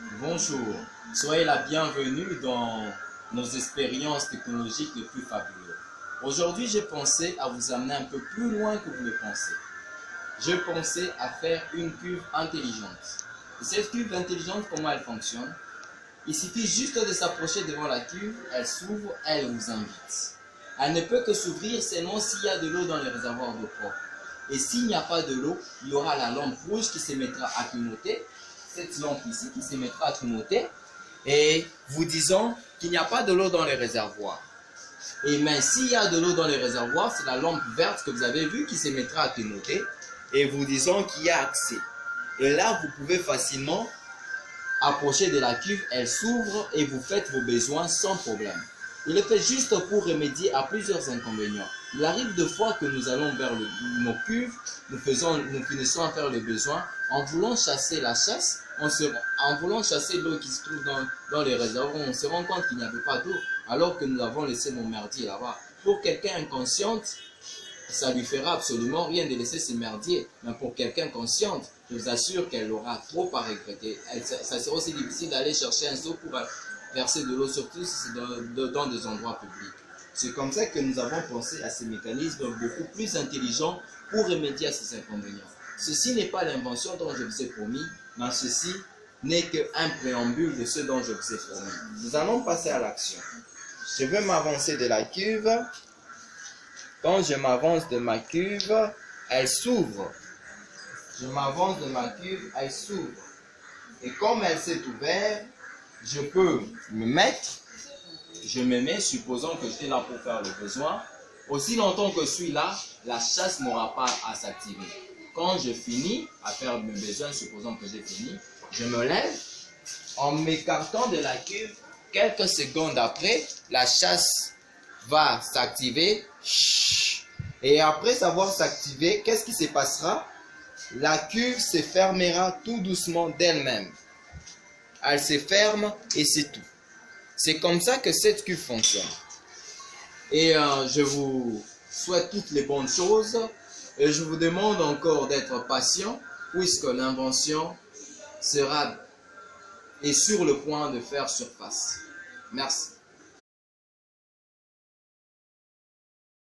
Bonjour, soyez la bienvenue dans nos expériences technologiques les plus fabuleuses. Aujourd'hui, j'ai pensé à vous amener un peu plus loin que vous le pensez. Je pensais à faire une cuve intelligente. Et cette cuve intelligente, comment elle fonctionne? Il suffit juste de s'approcher devant la cuve, elle s'ouvre, elle vous invite. Elle ne peut que s'ouvrir seulement s'il y a de l'eau dans les réservoirs d'eau propre. Et s'il n'y a pas de l'eau, il y aura la lampe rouge qui se mettra à clignoter. Cette lampe ici qui se mettra à clignoter et vous disant qu'il n'y a pas de l'eau dans les réservoirs. Et mais s'il y a de l'eau dans les réservoirs, c'est la lampe verte que vous avez vue qui se mettra à clignoter et vous disant qu'il y a accès. Et là, vous pouvez facilement approcher de la cuve, elle s'ouvre et vous faites vos besoins sans problème. Il est fait juste pour remédier à plusieurs inconvénients. Il arrive de fois que nous allons vers nos cuves, nous finissons à faire les besoins, en voulant chasser la chasse, en voulant chasser l'eau qui se trouve dans les réservoirs, on se rend compte qu'il n'y avait pas d'eau, alors que nous avons laissé nos merdiers là-bas. Pour quelqu'un inconscient, ça lui fera absolument rien de laisser ses merdiers. Mais pour quelqu'un consciente, je vous assure qu'elle aura trop à regretter. Ça sera aussi difficile d'aller chercher un seau pour verser de l'eau, surtout si c'est dans des endroits publics. C'est comme ça que nous avons pensé à ces mécanismes beaucoup plus intelligents pour remédier à ces inconvénients. Ceci n'est pas l'invention dont je vous ai promis, mais ceci n'est qu'un préambule de ce dont je vous ai promis. Nous allons passer à l'action. Je vais m'avancer de la cuve. Quand je m'avance de ma cuve, elle s'ouvre. Je m'avance de ma cuve, elle s'ouvre. Et comme elle s'est ouverte, je peux me mettre. Je me mets, supposons que j'étais là pour faire le besoin. Aussi longtemps que je suis là, la chasse n'aura pas à s'activer. Quand je finis à faire mes besoins, supposons que j'ai fini, je me lève. En m'écartant de la cuve, quelques secondes après, la chasse va s'activer. Et après avoir s'activé, qu'est-ce qui se passera? La cuve se fermera tout doucement d'elle-même. Elle se ferme et c'est tout. C'est comme ça que cette cuve fonctionne. Et je vous souhaite toutes les bonnes choses. Et je vous demande encore d'être patient, puisque l'invention est sur le point de faire surface. Merci.